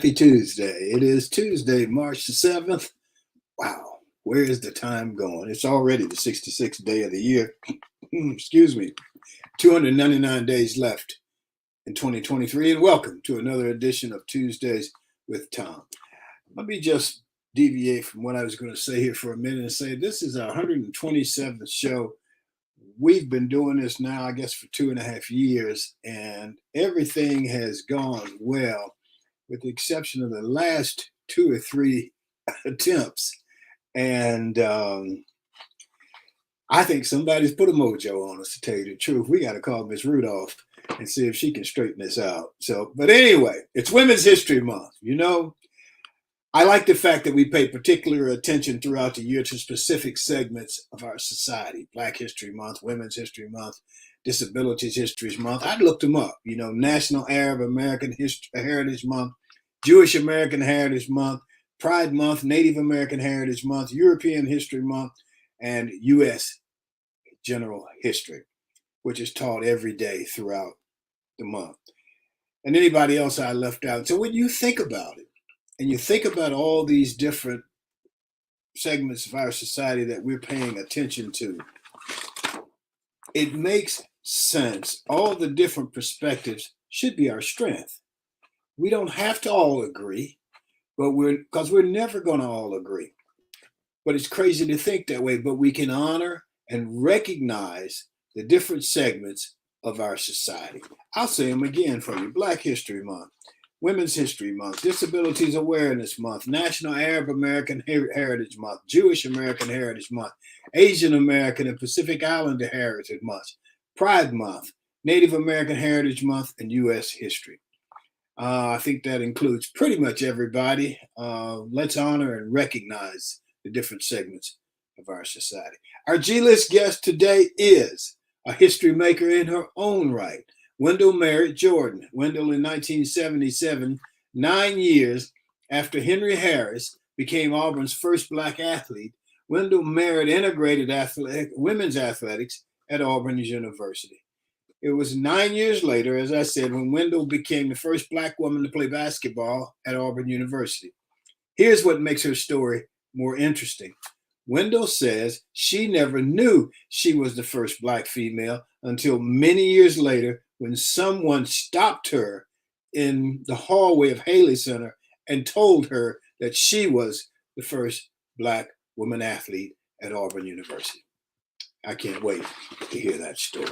Happy Tuesday. It is Tuesday, March the 7th. Wow, where is the time going? It's already the 66th day of the year. Excuse me. 299 days left in 2023. And welcome to another edition of Tuesdays with Thom. Let me just deviate from what I was going to say here for a minute and say this is our 127th show. We've been doing this now, I guess, for 2.5 years, and everything has gone well, with the exception of the last 2 or 3 attempts. And I think somebody's put a mojo on us, to tell you the truth. We got to call Miss Rudolph and see if she can straighten this out. But anyway, it's Women's History Month. You know, I like the fact that we pay particular attention throughout the year to specific segments of our society. Black History Month, Women's History Month, Disabilities History Month. I looked them up. You know, National Arab American Heritage Month, Jewish American Heritage Month, Pride Month, Native American Heritage Month, European History Month, and U.S. General History, which is taught every day throughout the month. And anybody else I left out. So when you think about it, and you think about all these different segments of our society that we're paying attention to, it makes sense. All the different perspectives should be our strength. We don't have to all agree, but because we're never going to all agree. But it's crazy to think that way, but we can honor and recognize the different segments of our society. I'll say them again for you. Black History Month, Women's History Month, Disabilities Awareness Month, National Arab American Heritage Month, Jewish American Heritage Month, Asian American and Pacific Islander Heritage Month, Pride Month, Native American Heritage Month, and U.S. History. I think that includes pretty much everybody. Let's honor and recognize the different segments of our society. Our G-list guest today is a history maker in her own right, Wendell Merritt-Jordan. Wendell in 1977, 9 years after Henry Harris became Auburn's first Black athlete, Wendell Merritt integrated women's athletics at Auburn University. It was 9 years later, as I said, when Wendell became the first Black woman to play basketball at Auburn University. Here's what makes her story more interesting. Wendell says she never knew she was the first Black female until many years later, when someone stopped her in the hallway of Haley Center and told her that she was the first Black woman athlete at Auburn University. I can't wait to hear that story.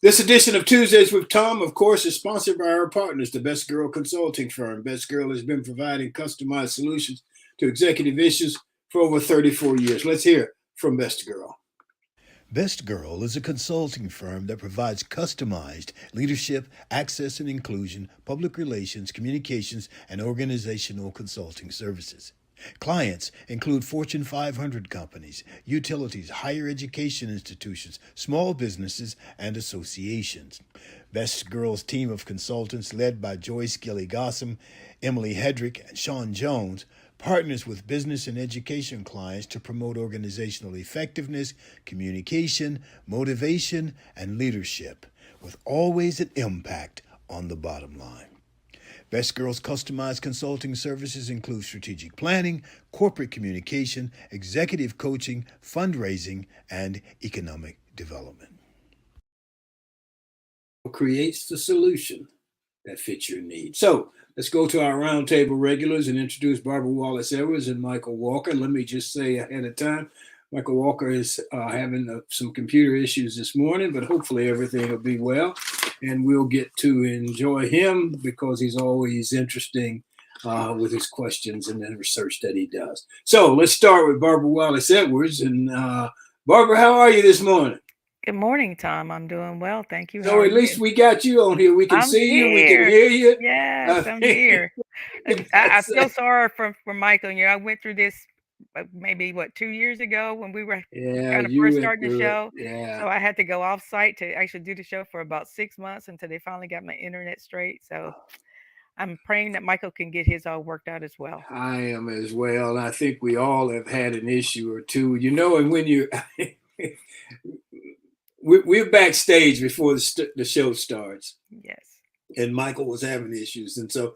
This edition of Tuesdays with Thom, of course, is sponsored by our partners, the Best Girl Consulting Firm. Best Girl has been providing customized solutions to executive issues for over 34 years. Let's hear from Best Girl. Best Girl is a consulting firm that provides customized leadership, access and inclusion, public relations, communications, and organizational consulting services. Clients include Fortune 500 companies, utilities, higher education institutions, small businesses, and associations. Best Girl's team of consultants, led by Joyce Gilly-Gossam, Emily Hedrick, and Sean Jones, partners with business and education clients to promote organizational effectiveness, communication, motivation, and leadership, with always an impact on the bottom line. Best Girl's customized consulting services include strategic planning, corporate communication, executive coaching, fundraising, and economic development. Creates the solution that fits your needs. So let's go to our roundtable regulars and introduce Barbara Wallace-Edwards and Michael Walker. Let me just say ahead of time, Michael Walker is having some computer issues this morning, but hopefully everything will be well. And we'll get to enjoy him because he's always interesting with his questions and the research that he does. So let's start with Barbara Wallace-Edwards. And Barbara, how are you this morning? Good morning, Thom. I'm doing well. Thank you. So at least we got you on here. We can see you. We can hear you. Yes, I'm here. I feel sorry for Michael. You know, I went through this maybe 2 years ago when we were kind of first starting the show. Yeah. So I had to go off site to actually do the show for about 6 months until they finally got my internet straight. So I'm praying that Michael can get his all worked out as well. I am as well. I think we all have had an issue or two, you know, and when you we're backstage before the show starts. Yes. And Michael was having issues. And so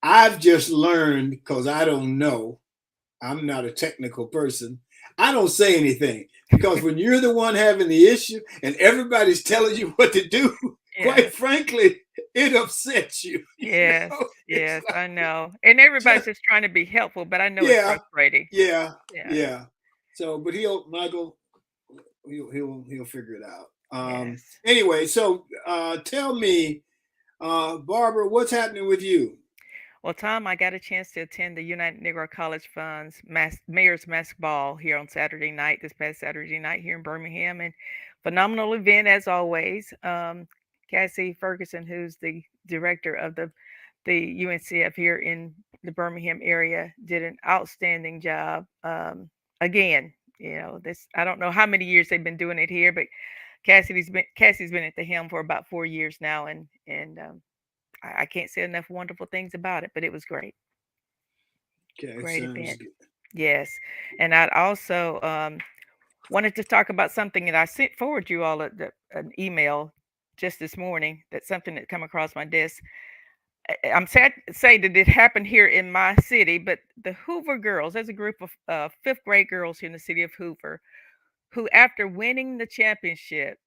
I've just learned, because I don't know, I'm not a technical person, I don't say anything, because when you're the one having the issue and everybody's telling you what to do, quite frankly, it upsets you. Yes, yes, like, I know. And everybody's just trying to be helpful, but I know it's frustrating. Yeah. So, but Michael, he'll figure it out. Anyway, so tell me, Barbara, what's happening with you? Well, Thom, I got a chance to attend the United Negro College Fund's Mayor's Mask Ball here on Saturday night, this past Saturday night here in Birmingham, and phenomenal event as always. Cassie Ferguson, who's the director of the UNCF here in the Birmingham area, did an outstanding job. Again, this, I don't know how many years they've been doing it here, but Cassie's been at the helm for about 4 years now, and I can't say enough wonderful things about it, but it was great. Okay, great event. Good. Yes, and I'd also wanted to talk about something that I sent forward you all an email just this morning. That's something that come across my desk. I'm sad to say that it happened here in my city, but the Hoover girls, there's a group of fifth grade girls here in the city of Hoover, who after winning the championship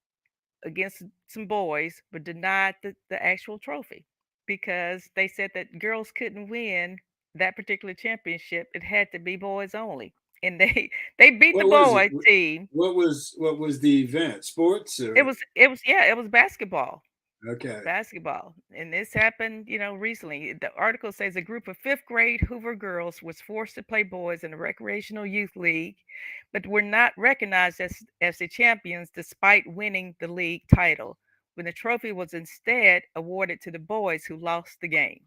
against some boys, were denied the actual trophy because they said that girls couldn't win that particular championship. It had to be boys only. And they beat the boys team. What was the event? Sports? Or? It was basketball. Okay. Basketball. And this happened, recently. The article says a group of fifth grade Hoover girls was forced to play boys in a recreational youth league, but were not recognized as the champions despite winning the league title, when the trophy was instead awarded to the boys who lost the game.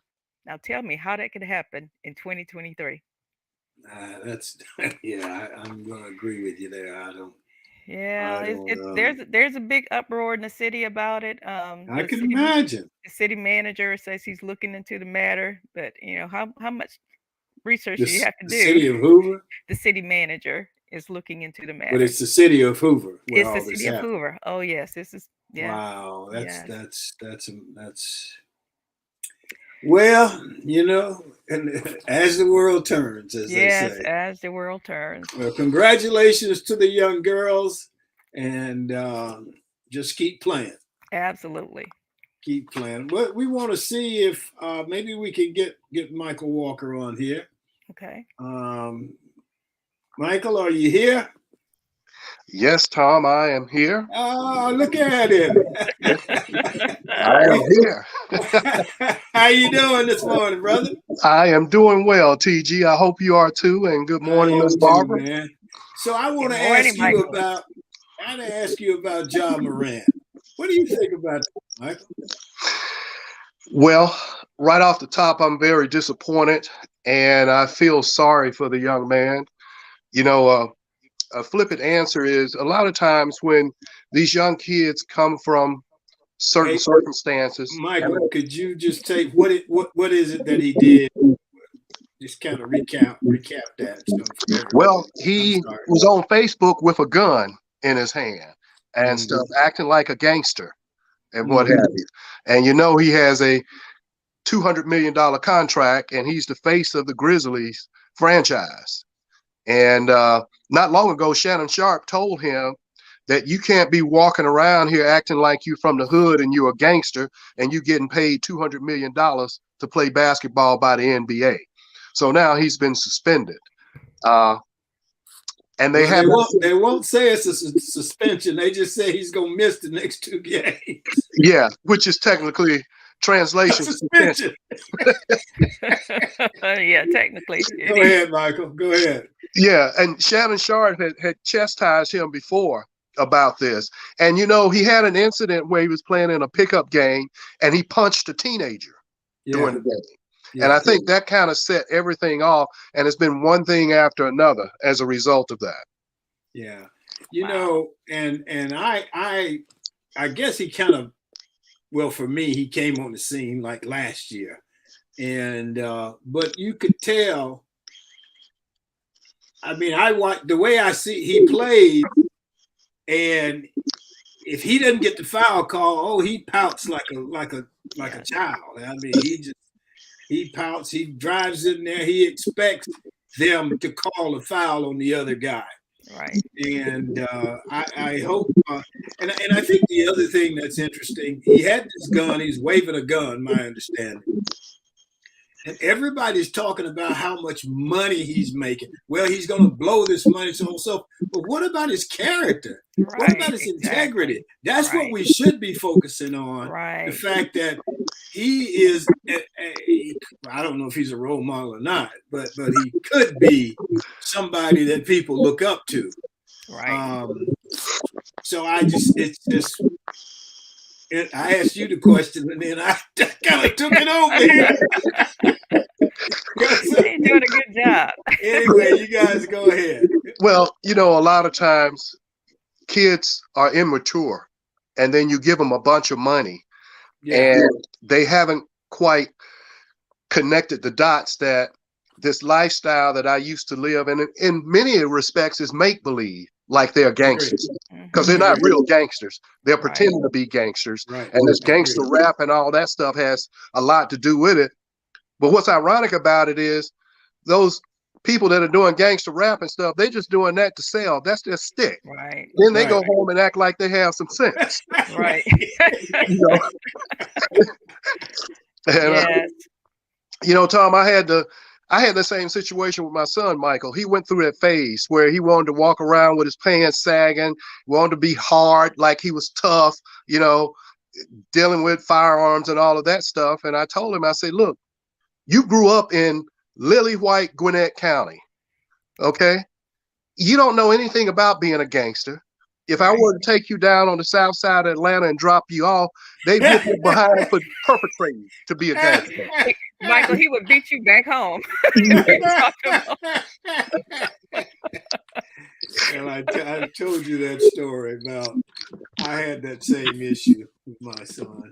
Now tell me how that could happen in 2023. That's I'm going to agree with you there. I don't. Yeah, there's a big uproar in the city about it. I can imagine. The city manager says he's looking into the matter, but how much research do you have to do? The city of Hoover? The city manager is looking into the matter. But it's the city of Hoover. It's the city of Hoover. Oh yes, this is Wow, that's well, and as the world turns, as they say. Yes, as the world turns. Well, congratulations to the young girls, and just keep playing. Absolutely. Keep playing. But we want to see if maybe we can get Michael Walker on here. Okay. Michael, are you here? Yes, Thom, I am here. Oh, look at him. I am here. How you doing this morning, brother? I am doing well, TG. I hope you are too. And good morning, Miss Barbara. Man. So I want to ask you about Ja Morant. What do you think about that, Michael? Well, right off the top, I'm very disappointed, and I feel sorry for the young man. A flippant answer is a lot of times when these young kids come from certain circumstances. Michael, could you just take what is it that he did? Just kind of recap that. Well, he was on Facebook with a gun in his hand and stuff, acting like a gangster and what have you. And he has a $200 million contract, and he's the face of the Grizzlies franchise. And not long ago, Shannon Sharp told him that you can't be walking around here acting like you from the hood and you're a gangster and you getting paid $200 million to play basketball by the NBA. So now he's been suspended. And they won't say it's a suspension. They just say he's going to miss the next 2 games. Yeah, which is technically translation suspension. Yeah, technically. Go ahead, Michael. Go ahead. Yeah, and Shannon Sharp had chastised him before about this. And, he had an incident where he was playing in a pickup game and he punched a teenager during the game. Yeah. And I think that kind of set everything off. And it's been one thing after another as a result of that. Yeah. And I guess he kind of, well, for me, he came on the scene like last year. And but you could tell. I mean, the way I see he played, and if he doesn't get the foul call, he pouts like a child. I mean, he pouts, he drives in there, he expects them to call a foul on the other guy. Right. And I hope, and I think the other thing that's interesting, he had this gun, he's waving a gun, my understanding. And everybody's talking about how much money he's making. Well, he's going to blow this money, so on and so forth. But what about his character? Right, what about his integrity? That's what we should be focusing on. Right. The fact that he is, I don't know if he's a role model or not, but he could be somebody that people look up to. Right. So I asked you the question, and then I kind of took it over here. You're doing a good job. Anyway, you guys go ahead. Well, you know, a lot of times kids are immature, and then you give them a bunch of money, and they haven't quite connected the dots that this lifestyle that I used to live in many respects is make-believe, like they're gangsters, because they're not real gangsters. They're pretending to be gangsters. And this gangster rap and all that stuff has a lot to do with it. But what's ironic about it is those people that are doing gangster rap and stuff, they're just doing that to sell. That's their stick. Right. Then they go home and act like they have some sense. Right. You know? And, you know, Thom, I had the same situation with my son, Michael. He went through that phase where he wanted to walk around with his pants sagging, wanted to be hard, like he was tough, you know, dealing with firearms and all of that stuff. And I told him, I said, look, you grew up in Lily White, Gwinnett County, okay? You don't know anything about being a gangster. If I were to take you down on the south side of Atlanta and drop you off, they'd get you behind for perpetrating to be a gangster. Michael, he would beat you back home. And I told you that story about I had that same issue with my son.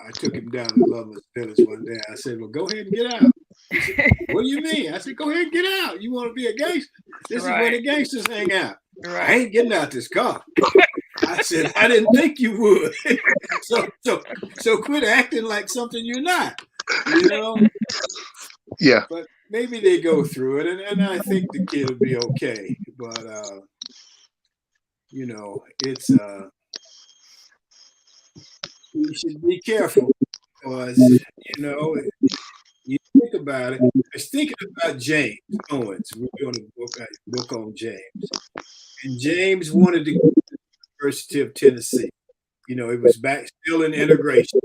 I took him down to Loveless Village one day. I said, well, go ahead and get out. He said, what do you mean? I said, go ahead and get out. You want to be a gangster? This is where the gangsters hang out. I ain't getting out this car. I said, I didn't think you would. So quit acting like something you're not, you know? Yeah. But maybe they go through it, and I think the kid will be okay. But, you know, it's, you should be careful because, you know, you think about it. I was thinking about James Owens. We're doing a book on James. And James wanted to go to the University of Tennessee. You know, it was back still in integration.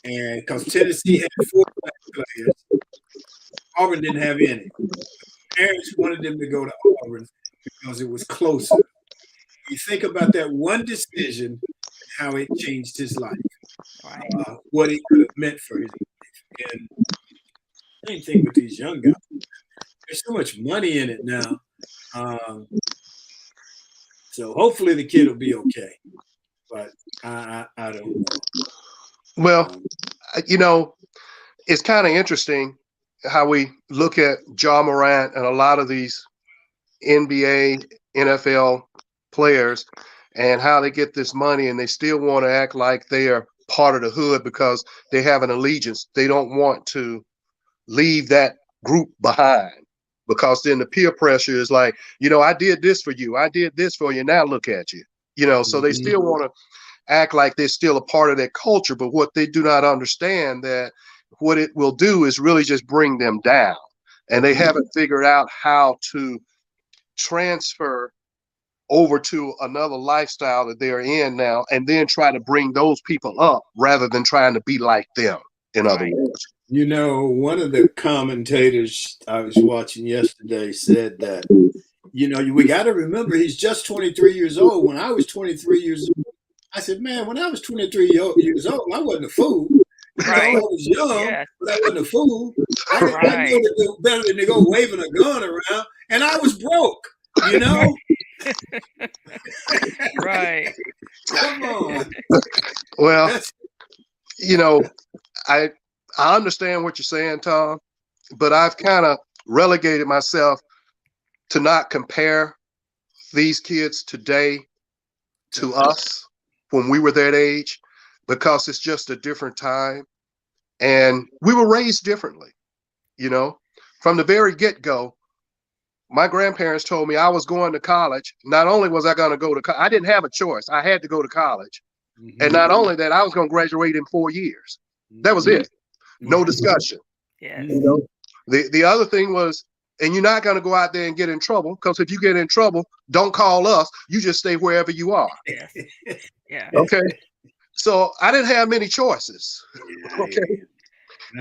And because Tennessee had 4 black players, Auburn didn't have any. Parents wanted them to go to Auburn because it was closer. You think about that one decision, how it changed his life, what it could have meant for his life. And same thing with these young guys. There's so much money in it now. So hopefully the kid will be okay. But I don't know. Well, you know, it's kind of interesting how we look at Ja Morant and a lot of these NBA, NFL players and how they get this money and they still want to act like they are part of the hood because they have an allegiance. They don't want to leave that group behind because then the peer pressure is like, you know, I did this for you. I did this for you. Now look at you, you know, so they still want to act like they're still a part of that culture. But what they do not understand that what it will do is really just bring them down. And they haven't figured out how to transfer over to another lifestyle that they're in now and then try to bring those people up rather than trying to be like them, in other words. You know, one of the commentators I was watching yesterday said that, you know, we got to remember he's just 23 years old. When I was 23 years old, I said, man, when I was 23 years old, I wasn't a fool. You know, I was young, but I wasn't a fool. I know to do better than to go waving a gun around, and I was broke, you know? Right. Come on. Well, you know, I understand what you're saying, Thom, but I've kind of relegated myself to not compare these kids today to us when we were that age, because it's just a different time. And we were raised differently, you know, from the very get-go. My grandparents told me I was going to college. Not only was I going to go to college, I didn't have a choice. I had to go to college. Mm-hmm. And not only that, I was going to graduate in 4 years. That was it. No discussion. Yes. You know, the other thing was, and you're not going to go out there and get in trouble, because if you get in trouble, don't call us. You just stay wherever you are. Yes. Yeah. Okay. So I didn't have many choices. Okay.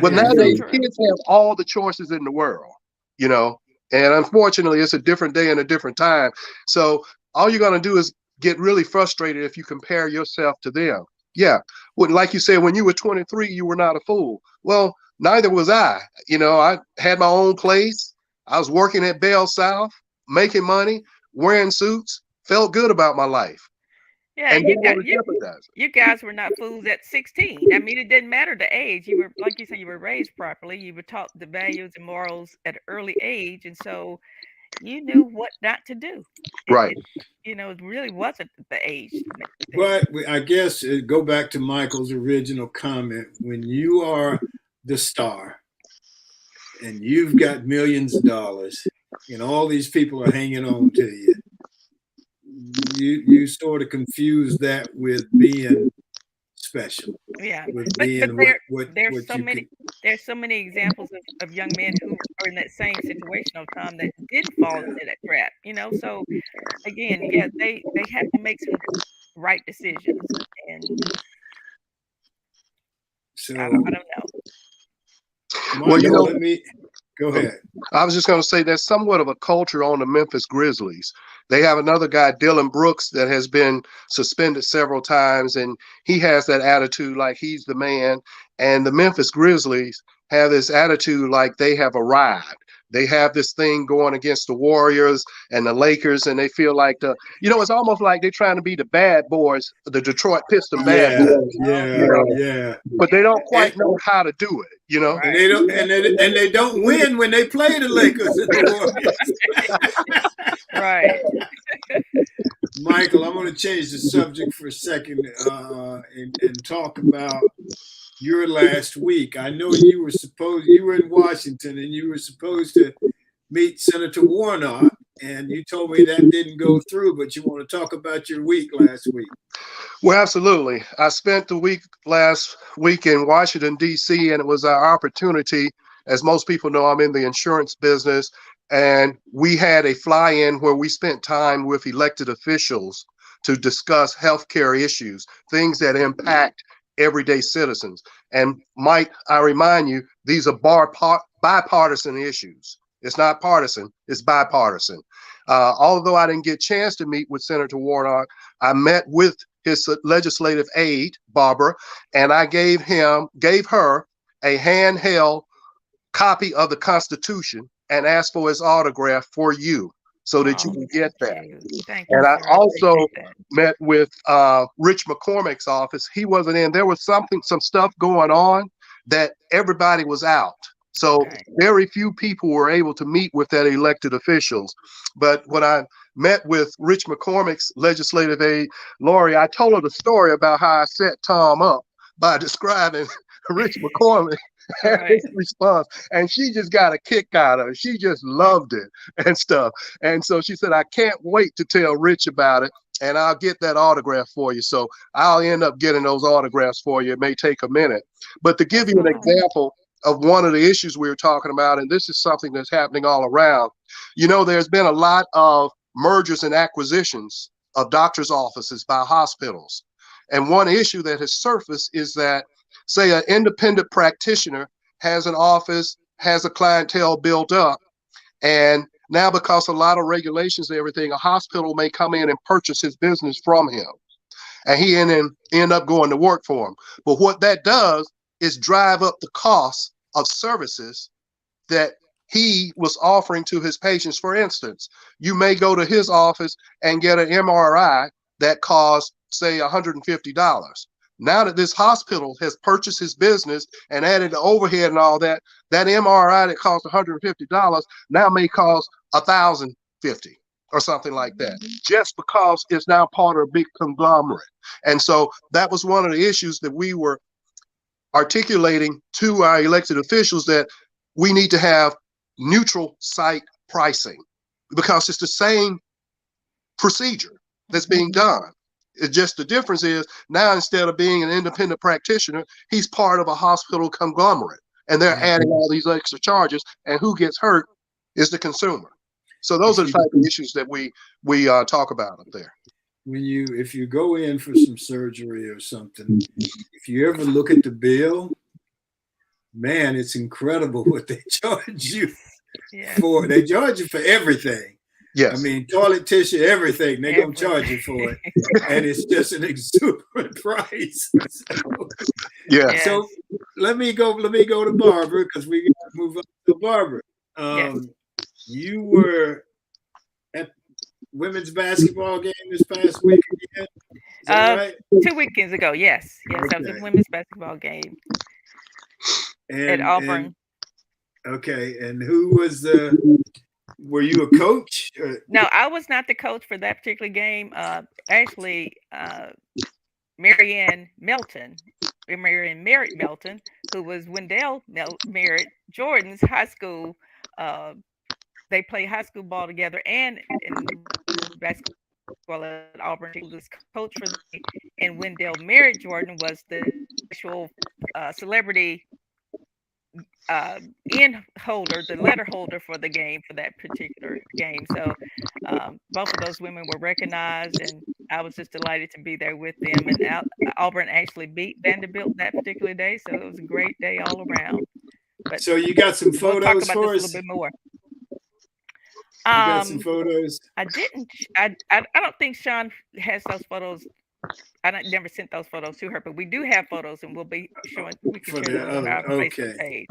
But nowadays, kids have all the choices in the world, you know, and unfortunately, it's a different day and a different time. So all you're going to do is get really frustrated if you compare yourself to them. Yeah. Well, like you said, when you were 23, you were not a fool. Well, neither was I. You know, I had my own place. I was working at Bell South, making money, wearing suits, felt good about my life. Yeah, and you guys were not fools at 16. I mean, it didn't matter the age. You were, like you said, you were raised properly. You were taught the values and morals at an early age, and so you knew what not to do. Right. You know, it really wasn't the age. But I guess go back to Michael's original comment. When you are the star and you've got millions of dollars and all these people are hanging on to you, you sort of confuse that with being special. Yeah, with there's so many examples of young men who are in that same situation of Thom that did fall into that trap. You know, so again, yeah, they have to make some right decisions, and so I don't know. Well, you know, let me go ahead. I was just going to say there's somewhat of a culture on the Memphis Grizzlies. They have another guy, Dylan Brooks, that has been suspended several times, and he has that attitude like he's the man. And the Memphis Grizzlies have this attitude like they have arrived. They have this thing going against the Warriors and the Lakers, and they feel like it's almost like they're trying to be the bad boys, the Detroit Pistons bad boys. Yeah. But they don't quite know how to do it, you know. Right. And they don't win when they play the Lakers and the Warriors. Right. Michael, I'm going to change the subject for a second and talk about your last week. I know you were in Washington and you were supposed to meet Senator Warnock, and you told me that didn't go through, but you want to talk about your week last week. Well, absolutely. I spent the last week in Washington, D.C., and it was our opportunity. As most people know, I'm in the insurance business, and we had a fly-in where we spent time with elected officials to discuss healthcare issues, things that impact everyday citizens. And Mike, I remind you, these are bipartisan issues. It's not partisan, it's bipartisan. Although I didn't get a chance to meet with Senator Warnock, I met with his legislative aide, Barbara, and I gave her a handheld copy of the Constitution and asked for his autograph for you so that you can get that. Thank you, and sir. I also met with Rich McCormick's office. He wasn't in. There was some stuff going on that everybody was out. So very few people were able to meet with that elected officials. But when I met with Rich McCormick's legislative aide, Lori, I told her the story about how I set Thom up by describing Rich McCormick and his response. And she just got a kick out of it. She just loved it and stuff. And so she said, I can't wait to tell Rich about it. And I'll get that autograph for you. So I'll end up getting those autographs for you. It may take a minute. But to give you an example of one of the issues we were talking about, and this is something that's happening all around, there's been a lot of mergers and acquisitions of doctors' offices by hospitals. And one issue that has surfaced is that, say, an independent practitioner has an office, has a clientele built up, and now because a lot of regulations and everything, a hospital may come in and purchase his business from him, and he end up going to work for him. But what that does is drive up the cost of services that he was offering to his patients. For instance, you may go to his office and get an MRI that costs, say, $150. Now that this hospital has purchased his business and added the overhead and all that, that MRI that costs $150 now may cost $1,050. or something like that, just because it's now part of a big conglomerate. And so that was one of the issues that we were articulating to our elected officials, that we need to have neutral site pricing, because it's the same procedure that's being done. It's just the difference is now, instead of being an independent practitioner, he's part of a hospital conglomerate, and they're adding all these extra charges, and who gets hurt is the consumer. So those are the type of issues that we talk about up there. If you go in for some surgery or something, if you ever look at the bill, man, it's incredible what they charge you for. They charge you for everything. Yes. I mean, toilet tissue, everything. They're going to charge you for it. And it's just an exuberant price. So let me go to Barbara, because we got to move on to Barbara. You were at women's basketball game this past week again? Is that right? 2 weekends ago, yes. I was at the women's basketball game at Auburn. And who was were you a coach? No, I was not the coach for that particular game. Actually, Marianne Merritt-Jordan, who was Wendell Merritt-Jordan's high school. They play high school ball together and in basketball at Auburn. She was coach for them, and Wendell Merritt-Jordan was the actual celebrity the letter holder for the game, for that particular game. So both of those women were recognized, and I was just delighted to be there with them. And Auburn actually beat Vanderbilt that particular day, so it was a great day all around. But so you got some photos we'll talk about for this us? A little bit more. You got some photos? I didn't. I don't think Sean has those photos. I never sent those photos to her, but we do have photos, and we'll be showing. We can share them on our Facebook page.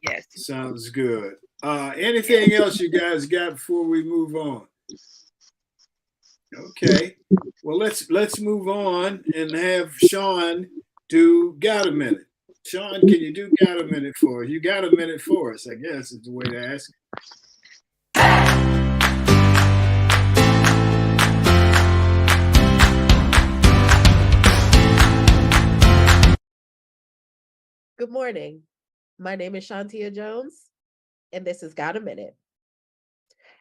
Yes. Sounds good. Anything else you guys got before we move on? Okay. Well, let's move on and have Sean do Got a Minute. Sean, can you do Got a Minute for us? You got a minute for us, I guess is the way to ask it. Good morning. My name is Shantia Jones, and this is Got a Minute.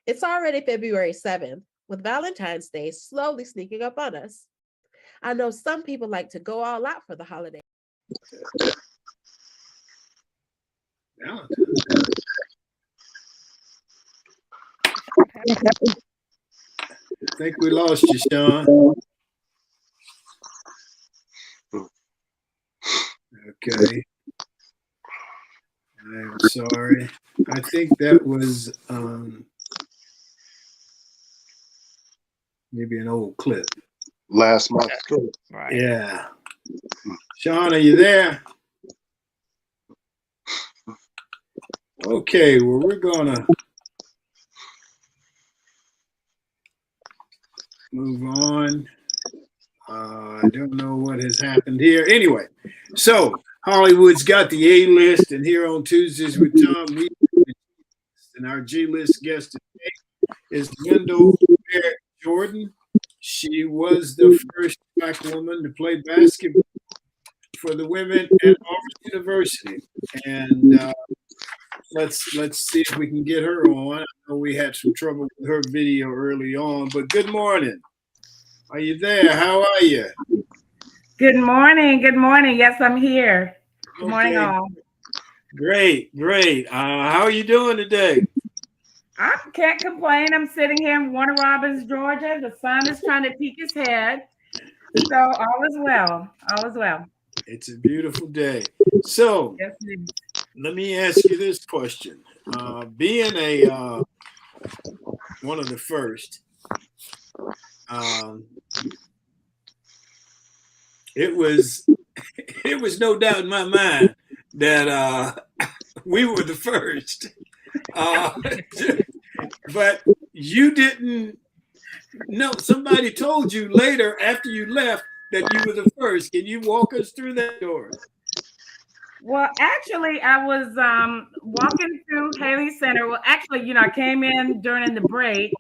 It's already February 7th, with Valentine's Day slowly sneaking up on us. I know some people like to go all out for the holiday. I think we lost you, Sean. Okay. I'm sorry. I think that was maybe an old clip. Last month. Right. Yeah. Sean, are you there? Okay, well, we're gonna move on. I don't know what has happened here. Anyway, so Hollywood's got the A-list, and here on Tuesdays with Thom, and our G-list guest today is Wendell Merritt-Jordan. She was the first Black woman to play basketball for the women at Auburn University, and let's see if we can get her on. I know we had some trouble with her video early on, but good morning. Are you there? How are you? Good morning. Good morning. Yes, I'm here. Good morning, all. Great. How are you doing today? I can't complain. I'm sitting here in Warner Robins, Georgia. The sun is trying to peek his head. So all is well. All is well. It's a beautiful day. So yes, let me ask you this question. Being a one of the first, it was no doubt in my mind that we were the first. But you didn't know. Somebody told you later after you left that you were the first. Can you walk us through that door? Well, actually, I was walking through Haley Center. Well, actually, I came in during the break,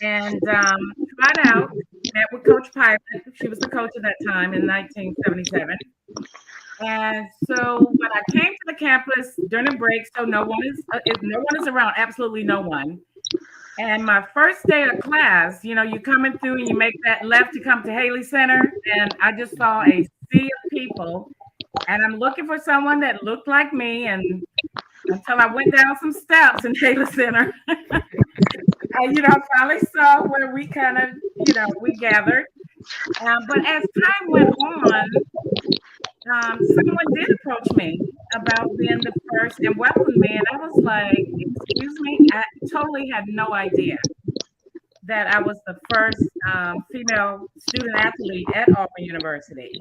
and tried out. Met with Coach Pilot. She was the coach at that time in 1977. And so when I came to the campus during the break, so no one is around, absolutely no one. And my first day of class, you coming through and you make that left to come to Haley Center, and I just saw a sea of people, and I'm looking for someone that looked like me, and until I went down some steps in Haley Center, I finally saw where we kind of, we gathered. But as time went on, someone did approach me about being the first and welcome me, and I was like, excuse me, I totally had no idea that I was the first female student athlete at Auburn University.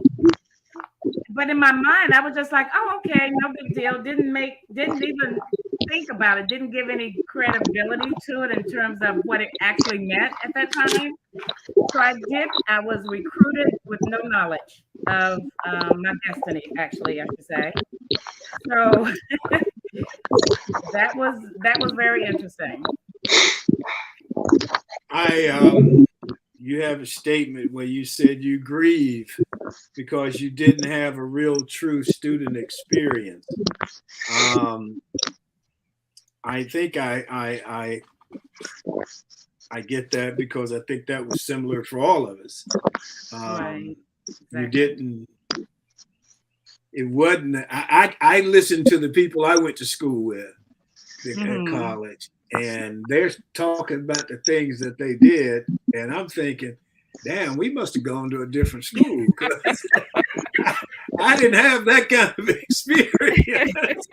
But in my mind, I was just like, oh, okay, no big deal. Didn't even think about it, didn't give any credibility to it in terms of what it actually meant at that time. So I was recruited with no knowledge of my destiny, actually, I should say. So that was very interesting. You have a statement where you said you grieve because you didn't have a real true student experience. I think I get that because I think that was similar for all of us. Right. Exactly. You didn't. It wasn't. I listened to the people I went to school with at college, and they're talking about the things that they did, and I'm thinking, damn, we must have gone to a different school because I didn't have that kind of experience.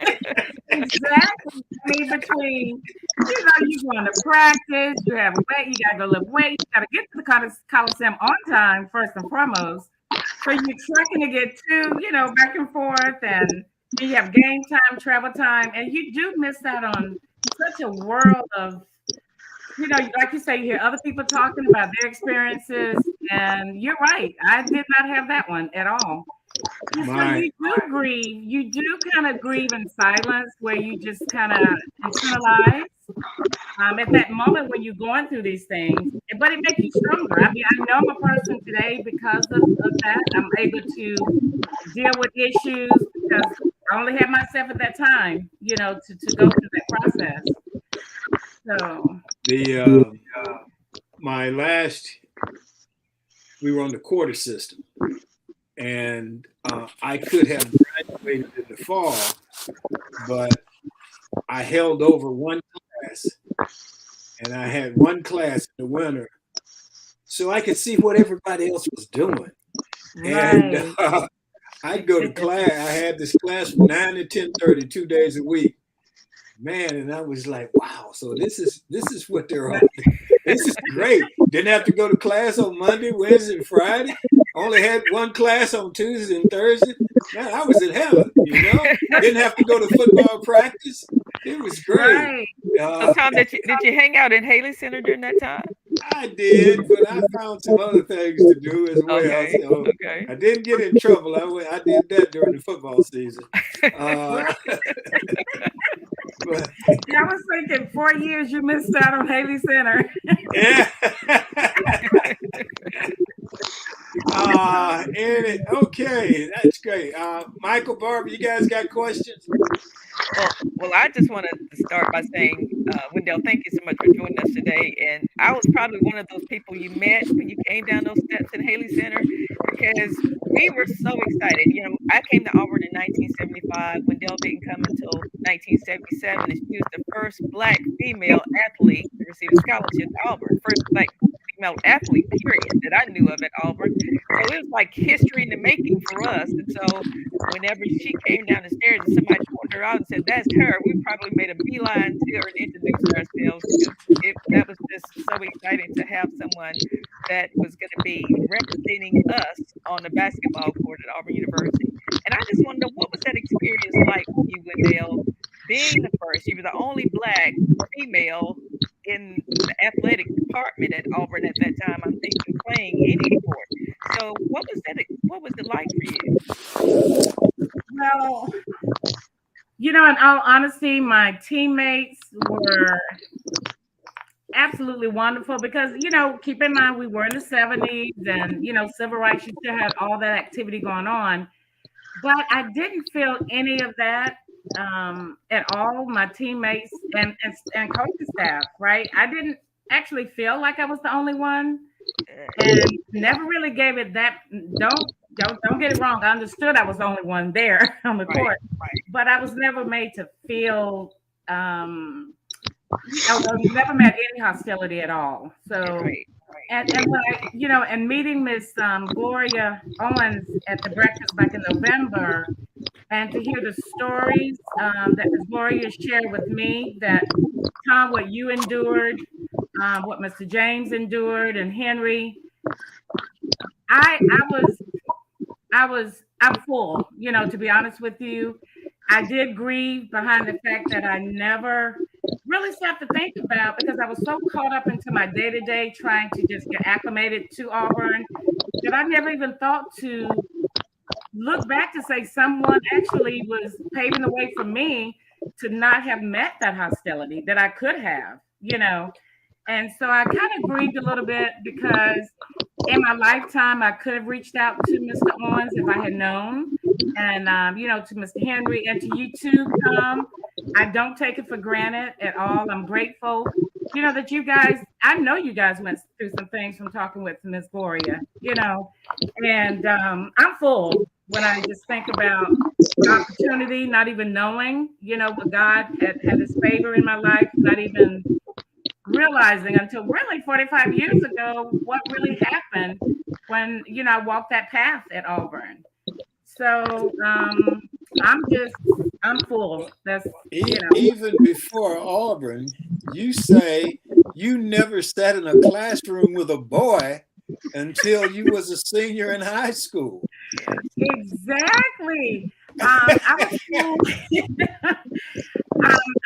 Exactly. I mean, between, you going to practice, you have weight, you got to go lift weight, you got to get to the Coliseum on time, first and foremost. So you're trekking to get to, back and forth, and you have game time, travel time, and you do miss out on such a world of, like you say, you hear other people talking about their experiences, and you're right. I did not have that one at all. So you do kind of grieve in silence, where you just kind of internalize at that moment when you're going through these things, but it makes you stronger. I mean, I know I'm a person today because of that. I'm able to deal with issues because I only had myself at that time, to go through that process. So we were on the quarter system, and I could have graduated in the fall, but I held over one class, and I had one class in the winter, so I could see what everybody else was doing. right. And I'd go to class. I had this class from 9 to 10:30, 2 days a week. Man, and I was like, wow, so this is what they're on. This is great. Didn't have to go to class on Monday, Wednesday, and Friday. Only had one class on Tuesday and Thursday. Man, I was in heaven, Didn't have to go to football practice. It was great. Right. So Thom, did you hang out in Haley Center during that time? I did, but I found some other things to do as well. Okay. So Okay. I didn't get in trouble. I did that during the football season. But, I was thinking 4 years you missed out on Haley Center. yeah. Okay, that's great. Michael, Barbara, you guys got questions? Well, I just want to start by saying, Wendell, thank you so much for joining us today. And I was probably one of those people you met when you came down those steps in Haley Center, because we were so excited. I came to Auburn in 1975. Wendell didn't come until 1977, and she was the first Black female athlete to receive a scholarship to Auburn. First Black female athlete, period, that I knew of at Auburn. So it was like history in the making for us. And so whenever she came down the stairs and somebody pointed her out and said, that's her, we probably made a beeline to her and introduced ourselves. That was just so exciting to have someone that was going to be representing us on the basketball court at Auburn University. And I just want to know, what was that experience like for you, Wendell, being the first? You were the only Black female in the athletic department at Auburn at that time, I'm thinking, playing any sport. So what was it like for you? Well, in all honesty, my teammates were absolutely wonderful because, keep in mind, we were in the 70s and, civil rights, you still had all that activity going on. But I didn't feel any of that at all. My teammates and coaching staff, right? I didn't actually feel like I was the only one, and never really gave it that. Don't get it wrong. I understood I was the only one there on the court, but I was never made to feel. I never met any hostility at all. So. And when and meeting Miss Gloria Owens at the breakfast back in November, and to hear the stories that Miss Gloria shared with me, that Thom, what you endured, what Mr. James endured, and Henry, I'm full. To be honest with you, I did grieve behind the fact that I never really stopped to think about, because I was so caught up into my day-to-day trying to just get acclimated to Auburn, that I never even thought to look back to say someone actually was paving the way for me to not have met that hostility that I could have, And so I kind of grieved a little bit, because in my lifetime, I could have reached out to Mr. Owens if I had known, and, to Mr. Henry, and to you too, Thom. I don't take it for granted at all. I'm grateful, that you guys, I know you guys went through some things from talking with Miss Gloria, and I'm full when I just think about the opportunity, not even knowing, what God had his favor in my life, not even realizing until really 45 years ago what really happened when, I walked that path at Auburn. So I'm full. That's even before Auburn, you say you never sat in a classroom with a boy until you was a senior in high school. Exactly.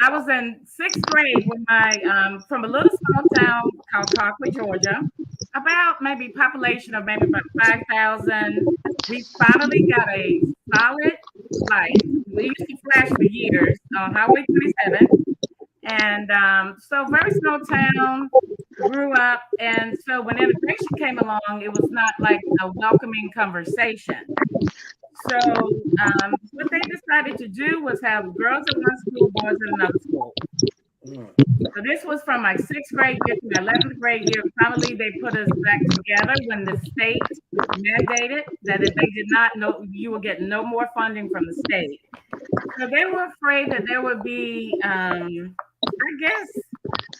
I was in 6th grade when from a little small town called Tarquin, Georgia, about maybe population of maybe about 5,000. We finally got a solid light. We used to flash for years on Highway 27. And so very small town, grew up. And so when integration came along, it was not like a welcoming conversation. So what they decided to do was have girls at one school, boys at another school. So this was from my 6th grade year to my 11th grade year. Finally, they put us back together when the state mandated that if they did not know, you will get no more funding from the state. So they were afraid that there would be,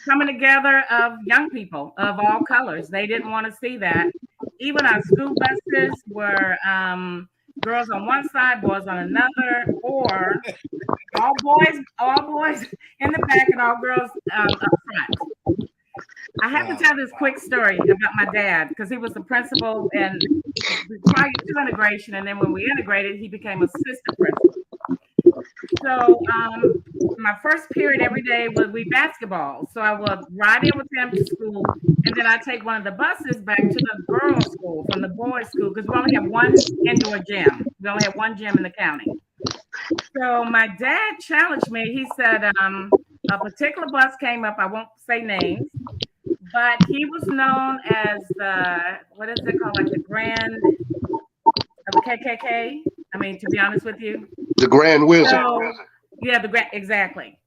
coming together of young people of all colors. They didn't want to see that. Even our school buses were girls on one side, boys on another, or all boys in the back and all girls up front. I have to tell this quick story about my dad, because he was the principal and prior to integration, and then when we integrated, he became assistant principal. So my first period every day would be basketball. So I would ride in with him to school, and then I'd take one of the buses back to the girls' school from the boys' school, because we only have one indoor gym. We only have one gym in the county. So my dad challenged me. He said a particular bus came up. I won't say names, but he was known as the, what is it called, like the Grand of the KKK. I mean, to be honest with you, the Grand Wizard. So, yeah, exactly.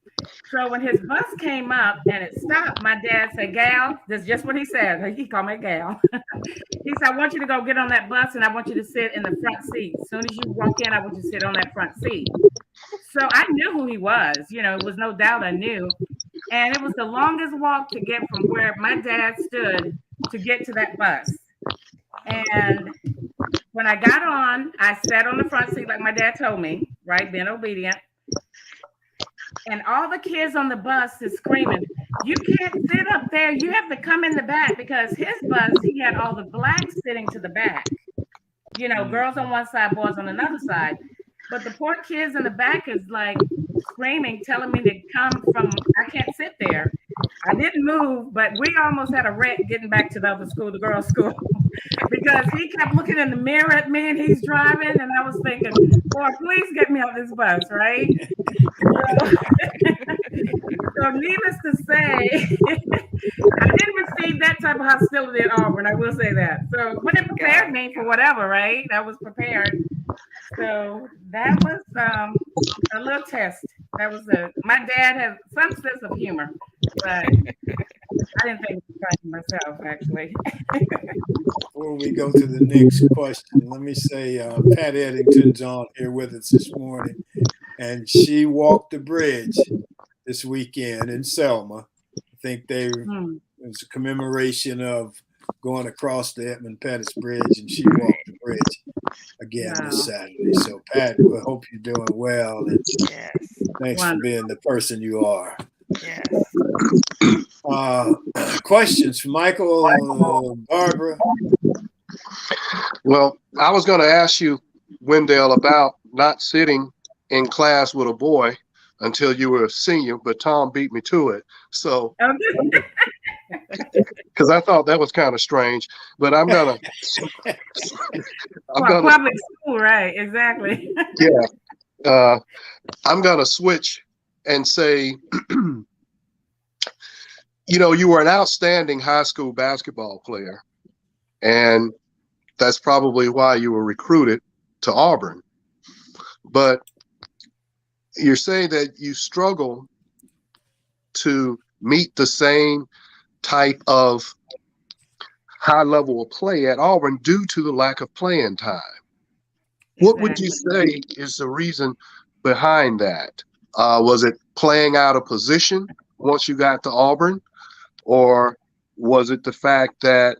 So when his bus came up and it stopped, my dad said, "Gal," that's just what he said. He called me Gal. He said, "I want you to go get on that bus and I want you to sit in the front seat. As soon as you walk in, I want you to sit on that front seat." So I knew who he was. It was no doubt I knew. And it was the longest walk to get from where my dad stood to get to that bus. And when I got on, I sat on the front seat like my dad told me, right, being obedient. And all the kids on the bus is screaming, "You can't sit up there. You have to come in the back," because his bus, he had all the blacks sitting to the back. Girls on one side, boys on another side. But the poor kids in the back is like screaming, telling me to come from, I can't sit there. I didn't move, but we almost had a wreck getting back to the other school, the girls' school, because he kept looking in the mirror at me and he's driving. And I was thinking, "Boy, please get me off this bus," right? So needless to say, I didn't receive that type of hostility at Auburn. I will say that. So, but it prepared me for whatever, right? I was prepared. So that was a little test. That was my dad has some sense of humor, but I didn't think it was funny myself, actually. Before we go to the next question, let me say Pat Eddington's on here with us this morning, and she walked the bridge this weekend in Selma. I think it was a commemoration of going across the Edmund Pettus Bridge, and she walked the bridge again this Saturday. So, Pat, I hope you're doing well, and thanks for being the person you are. Yes. Questions for Michael, Barbara? Well, I was going to ask you, Wendell, about not sitting in class with a boy until you were a senior, but Thom beat me to it. So, because I thought that was kind of strange, but I'm gonna. Public school, right? Exactly. Yeah, I'm gonna switch and say, you were an outstanding high school basketball player, and that's probably why you were recruited to Auburn. But you're saying that you struggle to meet the same type of high level of play at Auburn due to the lack of playing time. What would you say is the reason behind that? Was it playing out of position once you got to Auburn? Or was it the fact that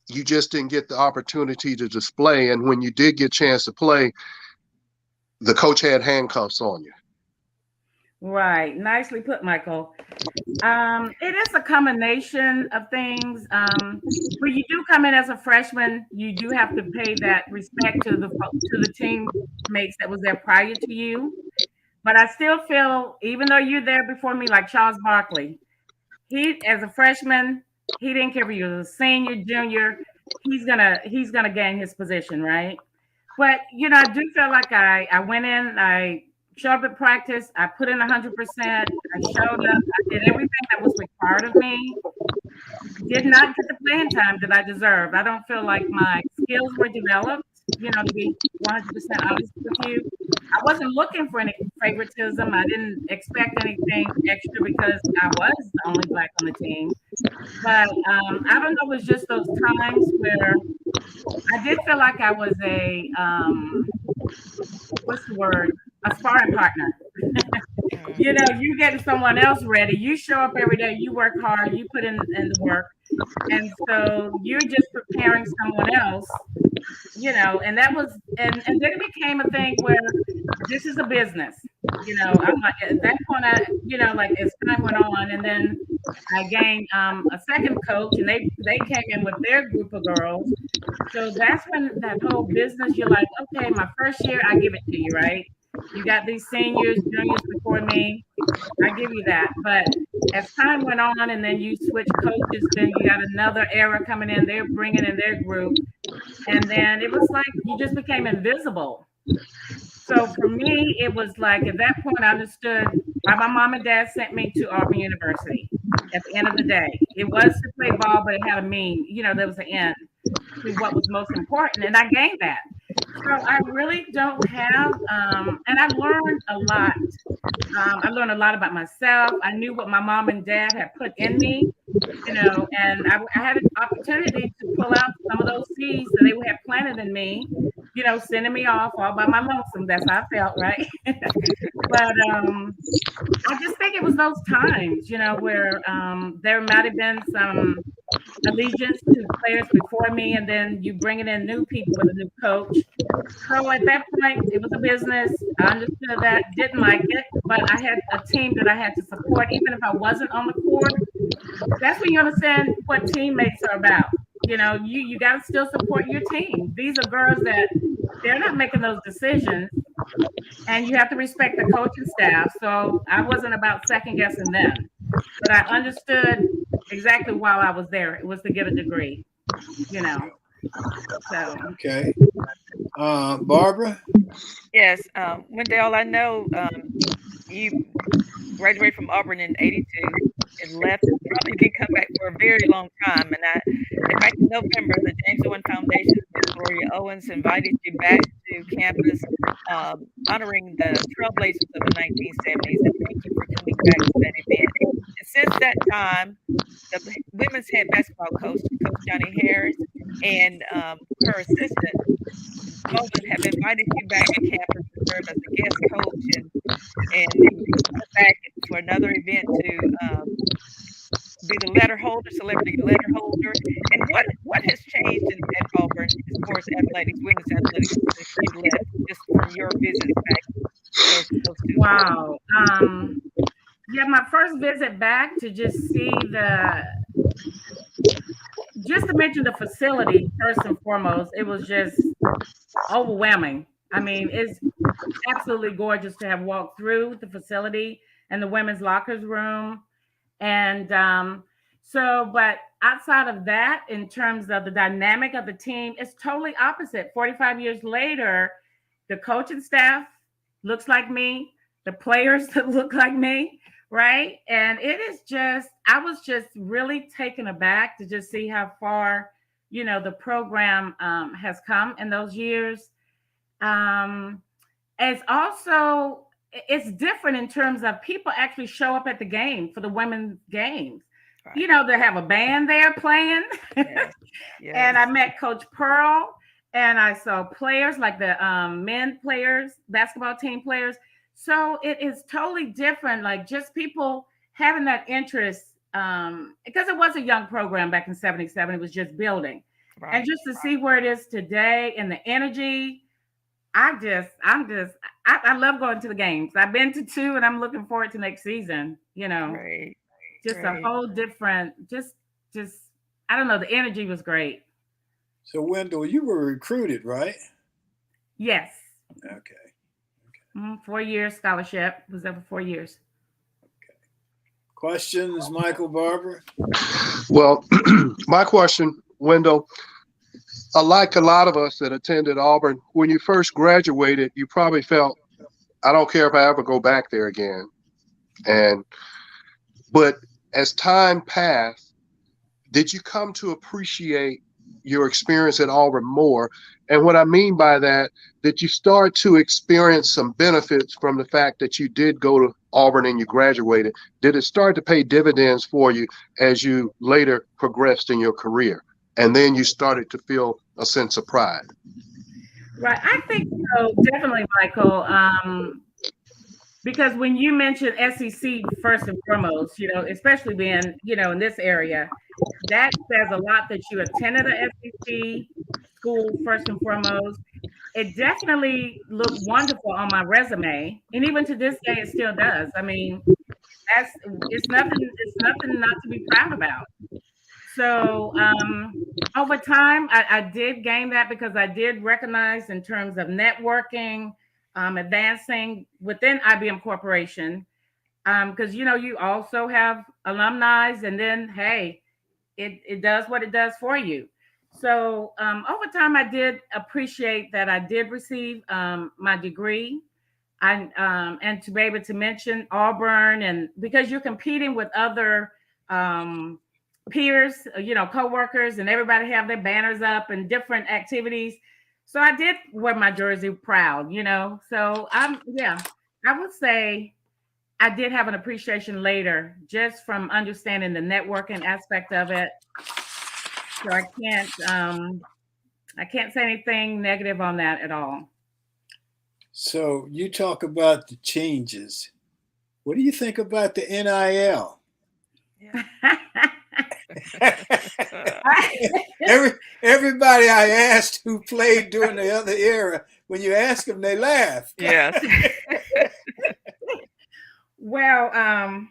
you just didn't get the opportunity to display, and when you did get a chance to play, the coach had handcuffs on you? Right. Nicely put, Michael. It is a combination of things. When you do come in as a freshman, you do have to pay that respect to the teammates that was there prior to you. But I still feel, even though you're there before me, like Charles Barkley, he, as a freshman, he didn't care if he was a senior, junior. He's gonna gain his position, right? But I do feel like I went in, I showed up at practice, I put in 100%, I showed up, I did everything that was required of me. Did not get the playing time that I deserved. I don't feel like my skills were developed, to be 100% honest with you. I wasn't looking for any favoritism. I didn't expect anything extra because I was the only Black on the team. But I don't know, it was just those times where I did feel like I was a, a sparring partner. You getting someone else ready. You show up every day, you work hard, you put in the work. And so you're just preparing someone else, and that was, and then it became a thing where this is a business. I'm like, at that point, as time went on, and then I gained a second coach, and they came in with their group of girls. So that's when that whole business, you're like, okay, my first year, I give it to you, right? You got these seniors, juniors before me. I give you that. But as time went on, and then you switch coaches, then you got another era coming in. They're bringing in their group. And then it was like you just became invisible. So for me, it was like at that point, I understood why my mom and dad sent me to Auburn University. At the end of the day, it was to play ball, but it had a mean, there was an end to what was most important. And I gained that. So I really don't have, and I learned a lot. I learned a lot about myself. I knew what my mom and dad had put in me, and I had an opportunity to pull out some of those seeds that they had planted in me, sending me off all by my lonesome. That's how I felt, right? But I just think it was those times, where there might have been some allegiance to players before me, and then you bringing in new people with a new coach. So at that point, it was a business. I understood that, didn't like it, but I had a team that I had to support, even if I wasn't on the court. That's when you understand what teammates are about. You got to still support your team. These are girls that they're not making those decisions, and you have to respect the coaching staff. So I wasn't about second guessing them, but I understood exactly why I was there. It was to get a degree, So okay, Barbara. Yes, Wendell, I know you graduated from Auburn in '82 and left. Probably didn't come back for a very long time. And back in November, the James Owen Foundation with Gloria Owens invited you back to campus, honoring the trailblazers of the 1970s. And thank you for coming back to that event. And since that time, the women's head basketball coach, Coach Johnny Harris, and her assistant, Golden, have invited you back to campus to serve as a guest coach and back for another event to be the letter holder, celebrity letter holder. And what has changed at Auburn as far as athletics, women's athletics, since you left, just from your visits back? Wow. Yeah, my first visit back to just see just to mention the facility first and foremost, it was just overwhelming. I mean, it's absolutely gorgeous to have walked through the facility and the women's lockers room. And but outside of that, in terms of the dynamic of the team, it's totally opposite. 45 years later, the coaching staff looks like me, the players that look like me, right? And it is just, I was just really taken aback to just see how far, the program has come in those years. It's also, it's different in terms of people actually show up at the game for the women's games. Right. They have a band there playing. Yes. Yes. And I met Coach Pearl, and I saw players like the men players, basketball team players. So it is totally different, like just people having that interest, because it was a young program back in '77. It was just building. Right. And just to see where it is today and the energy, I love going to the games. I've been to 2 and I'm looking forward to next season, Right. Just a whole different, just I don't know, the energy was great. So Wendell, you were recruited, right? Yes. Okay. 4 years scholarship. Was there for 4 years. Okay. Questions, Michael Barber? Well, my question, Wendell, like a lot of us that attended Auburn, when you first graduated, you probably felt, I don't care if I ever go back there again. But as time passed, did you come to appreciate your experience at Auburn more? And what I mean by that, did you start to experience some benefits from the fact that you did go to Auburn and you graduated? Did it start to pay dividends for you as you later progressed in your career? And then you started to feel a sense of pride. Right. I think so, definitely, Michael. Because when you mention SEC first and foremost, especially being, in this area, that says a lot that you attended a SEC school first and foremost. It definitely looked wonderful on my resume. And even to this day, it still does. I mean, it's nothing not to be proud about. So over time, I did gain that because I did recognize in terms of networking, advancing within IBM Corporation, because, you also have alumni, and then, hey, it does what it does for you. So over time, I did appreciate that I did receive my degree, and to be able to mention Auburn, and because you're competing with other peers, coworkers, and everybody have their banners up and different activities. So I did wear my jersey proud, So I would say I did have an appreciation later, just from understanding the networking aspect of it. So I can't say anything negative on that at all. So you talk about the changes. What do you think about the NIL? Yeah. Everybody I asked who played during the other era, when you ask them, they laugh. Yes. Well, I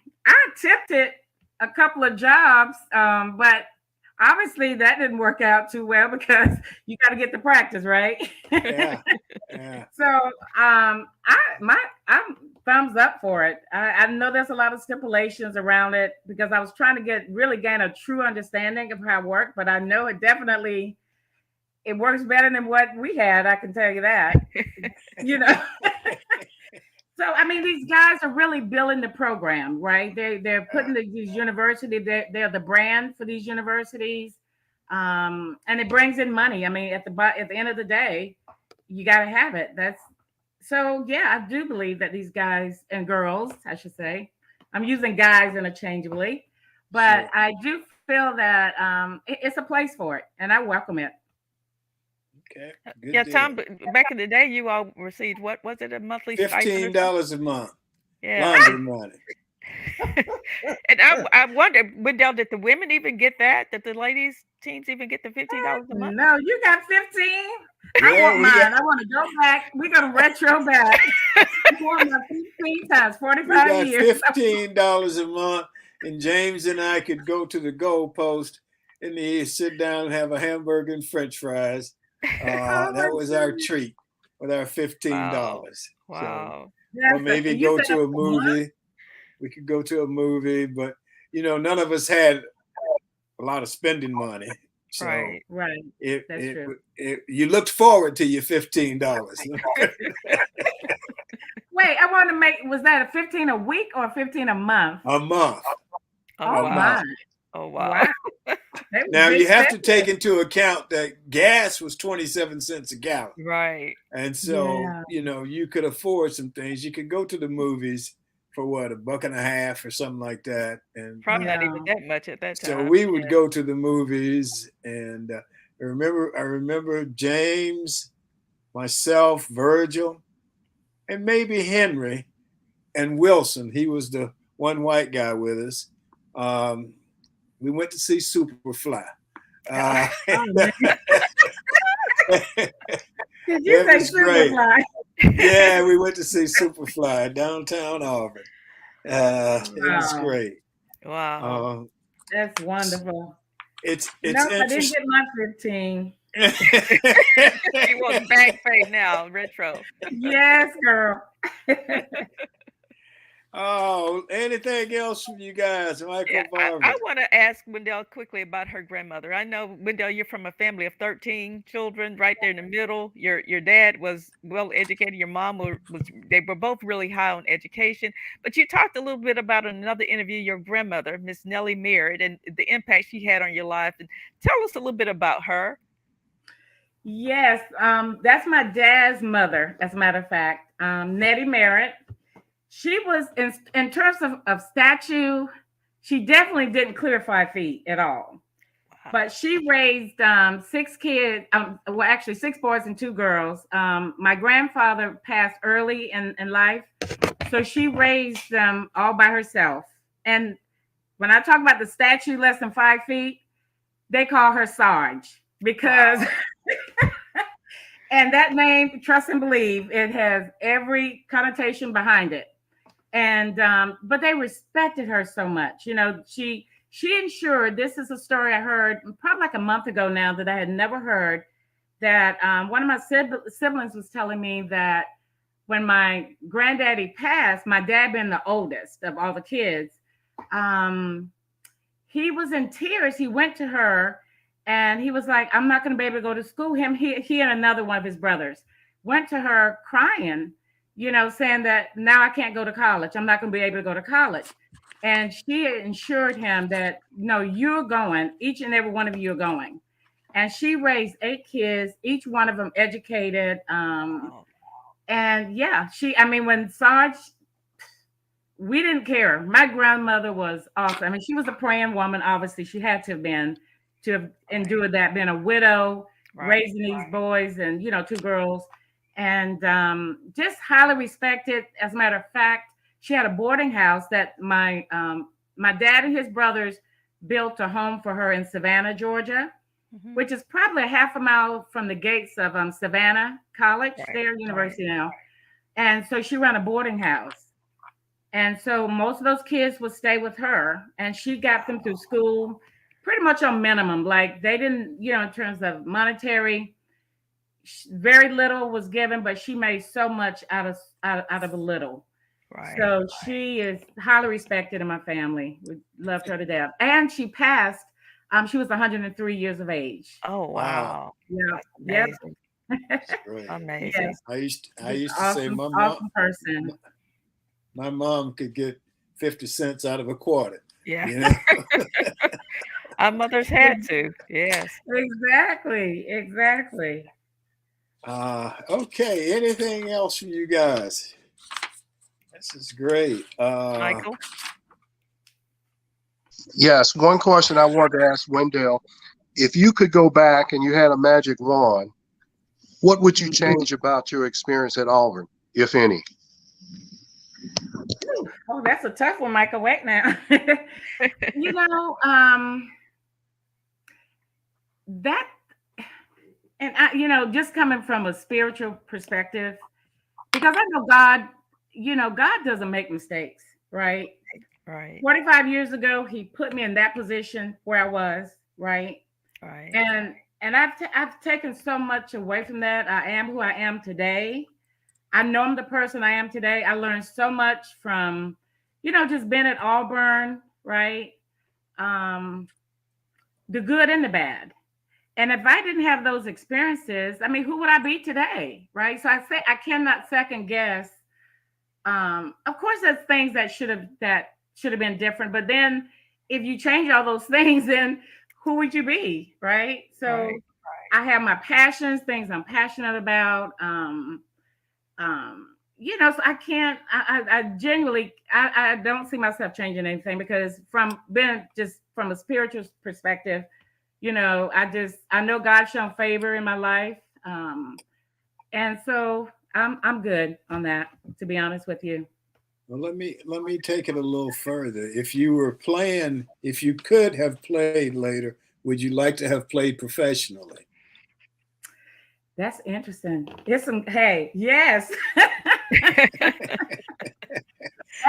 attempted a couple of jobs, but obviously that didn't work out too well because you got to get the practice, right? Yeah. So I'm thumbs up for it. I know there's a lot of stipulations around it because I was trying to really gain a true understanding of how it worked, but I know it works better than what we had. I can tell you that, So I mean, these guys are really building the program, right? They're putting these universities. They're the brand for these universities, and it brings in money. I mean, at the end of the day, you got to have it. That's so. Yeah, I do believe that these guys and girls, I should say, I'm using guys interchangeably, but I do feel that it's a place for it, and I welcome it. Okay. Yeah, Thom, back in the day, you all received, what was it, a monthly stipend? $15 a month. Yeah. Laundry money. And I wonder, Wendell, did the women even get that? Did the ladies, teens even get the $15 a month? No, you got 15. I want mine. I want to go back. We're gonna retro back. I want my 15 times 45 years. $15 a month, and James and I could go to the goalpost and sit down and have a hamburger and French fries. That was our treat with our $15. Wow. So, or maybe go to a movie. We could go to a movie, but none of us had a lot of spending money. So right. That's true. You looked forward to your $15. Wait, I want to was that a 15 a week or 15 a month? A month. Oh my. Oh wow. Now you have to take into account that gas was 27 cents a gallon. Right. And so, you could afford some things. You could go to the movies for what, $1.50 or something like that. And probably not even that much at that time. So we would go to the movies, and I remember James, myself, Virgil, and maybe Henry and Wilson. He was the one white guy with us. We went to see Superfly. Did you say Superfly? Yeah, we went to see Superfly downtown Auburn. It was great. Wow. That's wonderful. It's no, I didn't get my 15. You want back pay now, retro. Yes, girl. Oh, anything else from you guys, Michael? Yeah, I want to ask Wendell quickly about her grandmother. I know, Wendell, you're from a family of 13 children, right there in the middle. Your dad was well educated. Your mom they were both really high on education. But you talked a little bit about in another interview, your grandmother, Miss Nellie Merritt, and the impact she had on your life. And tell us a little bit about her. Yes, that's my dad's mother, as a matter of fact, Nettie Merritt. She was, in terms of stature, she definitely didn't clear 5 feet at all. Wow. But she raised 6 kids, actually 6 boys and 2 girls. My grandfather passed early in life, so she raised them all by herself. And when I talk about the statue less than 5 feet, they call her Sarge because, wow. And that name, trust and believe, it has every connotation behind it. And but they respected her so much. She ensured, this is a story I heard probably like a month ago now that I had never heard, that one of my siblings was telling me that when my granddaddy passed, my dad being the oldest of all the kids, he was in tears. He went to her and he was like, I'm not going to be able to go to school. He and another one of his brothers went to her crying, saying that now I can't go to college. I'm not going to be able to go to college. And she assured him that, no, you're going. Each and every one of you are going. And she raised 8 kids, each one of them educated. And yeah, when Sarge, we didn't care. My grandmother was awesome. I mean, she was a praying woman. Obviously, she had to have endured that, being a widow, raising these boys and, 2 girls. And just highly respected. As a matter of fact, she had a boarding house that my dad and his brothers built a home for her in Savannah, Georgia, which is probably a half a mile from the gates of Savannah College, their university now. And so she ran a boarding house. And so most of those kids would stay with her, and she got them through school pretty much on minimum. Like, they didn't, in terms of monetary, very little was given, but she made so much out of a little. So she is highly respected in my family. We loved her to death. And she passed. She was 103 years of age. Oh wow! Yeah. Amazing. Amazing. Yes. I used to awesome, say my awesome person. My mom could get 50 cents out of a quarter. Yeah. You know? Our mothers had to. Yes. Exactly. Okay. Anything else from you guys? This is great. Michael? Yes, one question I wanted to ask Wendell. If you could go back and you had a magic wand, what would you change about your experience at Auburn, if any? Oh, that's a tough one, Michael. Wait now. You know, that, and I, just coming from a spiritual perspective, because I know God, God doesn't make mistakes, right? Right. 45 years ago, he put me in that position where I was, right? Right. And I've taken so much away from that. I am who I am today. I know I'm the person I am today. I learned so much from, just being at Auburn, right? The good and the bad. And if I didn't have those experiences, I mean, who would I be today, right? So I say I cannot second guess. Of course, there's things that should have been different. But then, if you change all those things, then who would you be, right? So Right. I have my passions, things I'm passionate about. So I can't. I genuinely, I don't see myself changing anything, because from being just from a spiritual perspective, I know God's shown favor in my life, and so I'm good on that, to be honest with you. Well, let me take it a little further. If you could have played later, would you like to have played professionally? That's interesting. Hey, yes.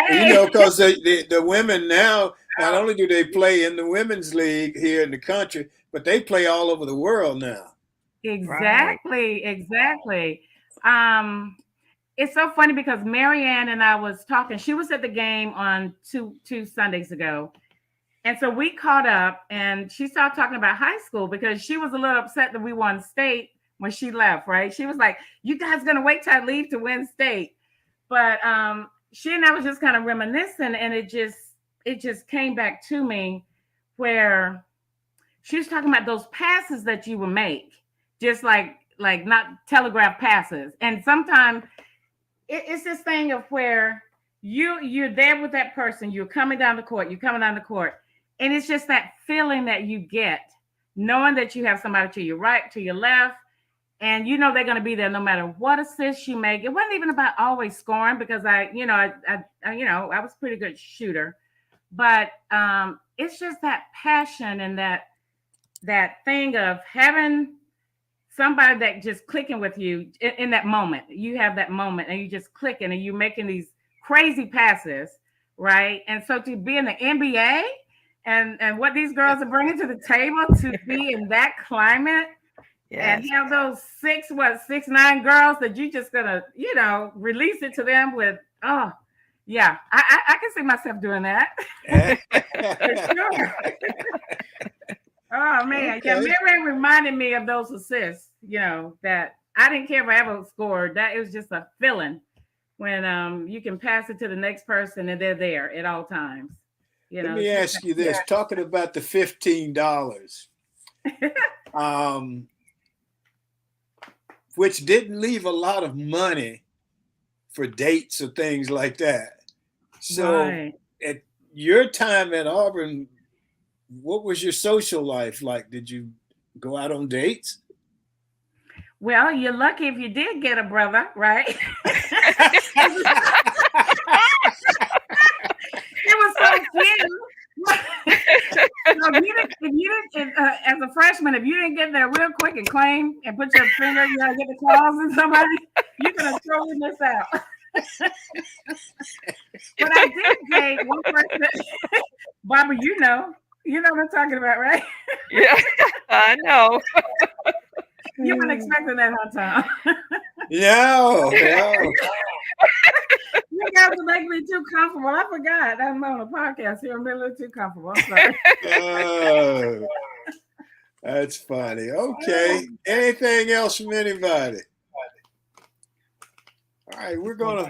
Hey. Because the women now, not only do they play in the women's league here in the country, but they play all over the world now. Exactly. It's so funny because Marianne and I was talking. She was at the game on two Sundays ago. And so we caught up, and she started talking about high school, because she was a little upset that we won state when she left, right? She was like, you guys going to wait till I leave to win state. But she and I was just kind of reminiscing, and it just came back to me where she was talking about those passes that you would make, just like not telegraph passes. And sometimes it's this thing of where you're there with that person, you're coming down the court, and it's just that feeling that you get, knowing that you have somebody to your right, to your left, and they're going to be there no matter what assist you make. It wasn't even about always scoring, because I was a pretty good shooter, but it's just that passion and that thing of having somebody that just clicking with you in that moment. You have that moment, and you just clicking, and you're making these crazy passes, right? And so to be in the NBA and what these girls are bringing to the table, to be in that climate. Yes. And have those 6'9" girls that you just gonna, release it to them with, oh, yeah, I can see myself doing that. For sure. Oh man, okay. Yeah, Mary reminded me of those assists, that I didn't care if I ever scored. That it was just a feeling when you can pass it to the next person and they're there at all times. Let me ask you this, talking about the $15. Which didn't leave a lot of money for dates or things like that. So right. At your time at Auburn, what was your social life like? Did you go out on dates? Well, you're lucky if you did get a brother, right? It was so few. As a freshman, if you didn't get there real quick and claim and put your finger, get the claws in somebody, you're gonna totally miss out. But I did date one person, Barbara. You know what I'm talking about, right? Yeah, I know. You weren't expecting that, huh, Thom? No. You guys are making me too comfortable. I forgot. I'm on a podcast here. I'm a little too comfortable. I'm sorry. Oh, that's funny. Okay. Anything else from anybody? All right, we're gonna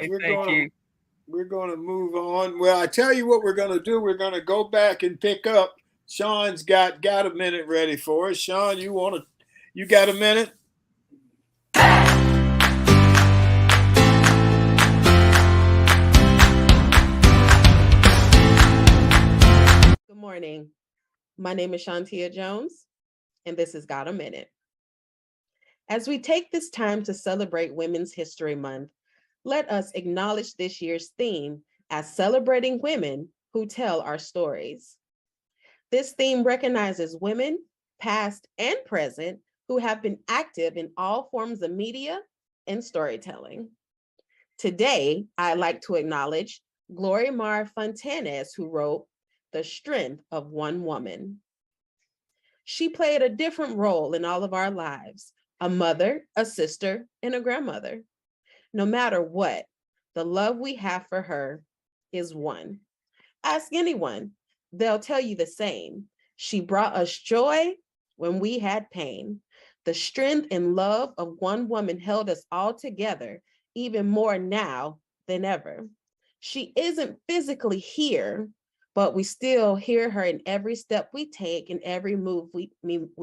we're going to move on. Well, I tell you what we're going to do. We're going to go back and pick up. Sean's got a minute ready for us. Sean, you got a minute? Good morning. My name is Shantia Jones, and this is Got a Minute. As we take this time to celebrate Women's History Month, let us acknowledge this year's theme as celebrating women who tell our stories. This theme recognizes women, past and present, who have been active in all forms of media and storytelling. Today, I'd like to acknowledge Glorimar Fontanes, who wrote The Strength of One Woman. She played a different role in all of our lives, a mother, a sister, and a grandmother. No matter what, the love we have for her is one. Ask anyone, they'll tell you the same. She brought us joy when we had pain. The strength and love of one woman held us all together, even more now than ever. She isn't physically here, but we still hear her in every step we take and every move we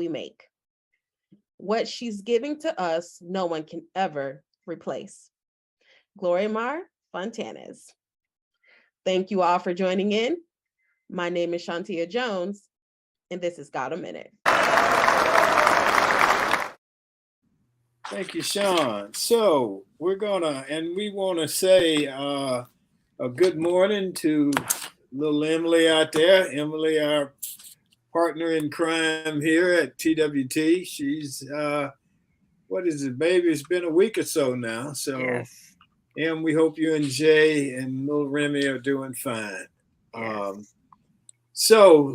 make. What she's giving to us, no one can ever replace. Glorimar Fontanes. Thank you all for joining in. My name is Shantia Jones, and this is Got a Minute. Thank you, Sean. So we want to say a good morning to little Emily out there. Emily, our partner in crime here at TWT. She's, what is it, baby? It's been a week or so now. So, Yes. Em, we hope you and Jay and little Remy are doing fine. Yes. So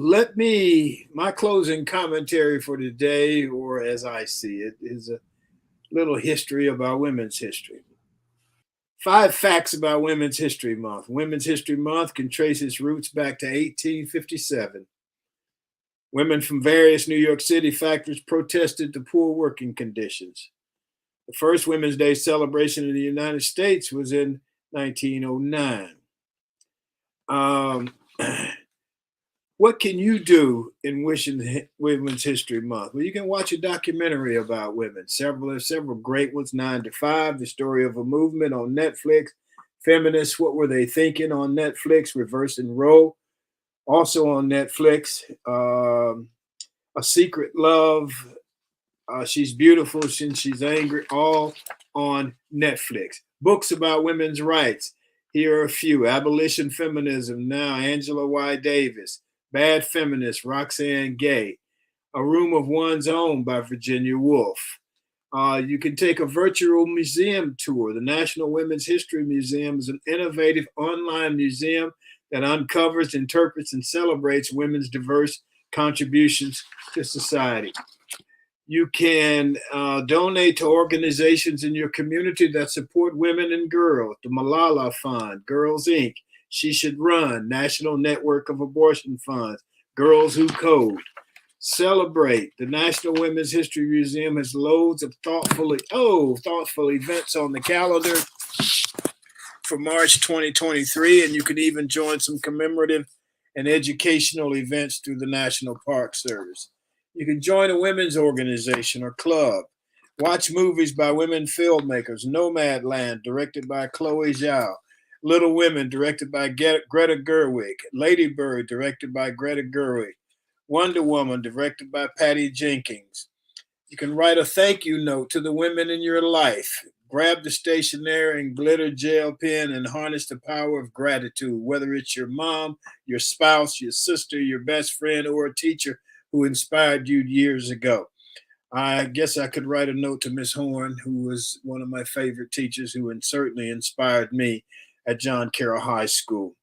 my closing commentary for today, or as I see it, is a little history about women's history. 5 facts about Women's History Month. Women's History Month can trace its roots back to 1857. Women from various New York City factories protested the poor working conditions. The first Women's Day celebration in the United States was in 1909. What can you do in wishing Women's History Month? Well, you can watch a documentary about women. Several great ones. 9 to 5, the story of a movement on Netflix. Feminists, what were they thinking on Netflix? Reverse and Row, also on Netflix. A Secret Love. She's Beautiful Since She's Angry, all on Netflix. Books about women's rights. Here are a few. Abolition Feminism Now, Angela Y. Davis. Bad Feminist, Roxane Gay. A Room of One's Own by Virginia Woolf. You can take a virtual museum tour. The National Women's History Museum is an innovative online museum that uncovers, interprets, and celebrates women's diverse contributions to society. You can donate to organizations in your community that support women and girls. The Malala Fund, Girls Inc., She Should Run, National Network of Abortion Funds, Girls Who Code. Celebrate. The National Women's History Museum has loads of thoughtful events on the calendar for March 2023, and you can even join some commemorative and educational events through the National Park Service. You can join a women's organization or club. Watch movies by women filmmakers. Nomadland, directed by Chloe Zhao. Little Women, directed by Greta Gerwig. Lady Bird, directed by Greta Gerwig. Wonder Woman, directed by Patty Jenkins. You can write a thank you note to the women in your life. Grab the stationery and glitter gel pen and harness the power of gratitude, whether it's your mom, your spouse, your sister, your best friend, or a teacher who inspired you years ago. I guess I could write a note to Miss Horn, who was one of my favorite teachers who certainly inspired me at John Carroll High School.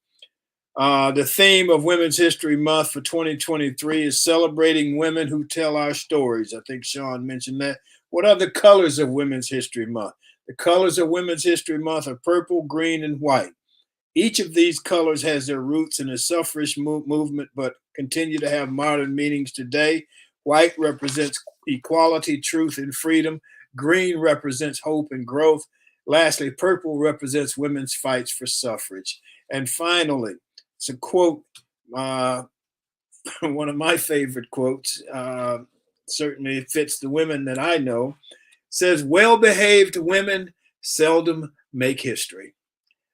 The theme of Women's History Month for 2023 is celebrating women who tell our stories. I think Sean mentioned that. What are the colors of Women's History Month? The colors of Women's History Month are purple, green, and white. Each of these colors has their roots in the suffrage movement, but continue to have modern meanings today. White represents equality, truth, and freedom. Green represents hope and growth. Lastly, purple represents women's fights for suffrage. And finally, it's a quote, one of my favorite quotes, certainly it fits the women that I know, says, well-behaved women seldom make history.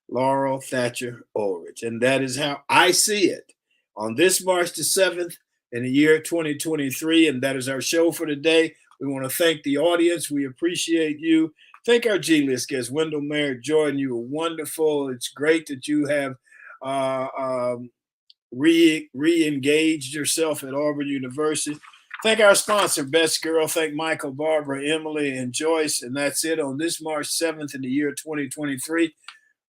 Laurel Thatcher Ulrich. And that is how I see it on this March the 7th in the year 2023. And that is our show for today. We want to thank the audience. We appreciate you. Thank our G-List guest, Wendell Merritt-Jordan. You were wonderful. It's great that you have re-engaged yourself at Auburn University. Thank our sponsor, Best Girl. Thank Michael, Barbara, Emily, and Joyce. And that's it on this March 7th in the year 2023.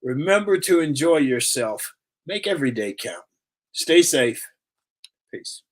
Remember to enjoy yourself. Make every day count. Stay safe. Peace.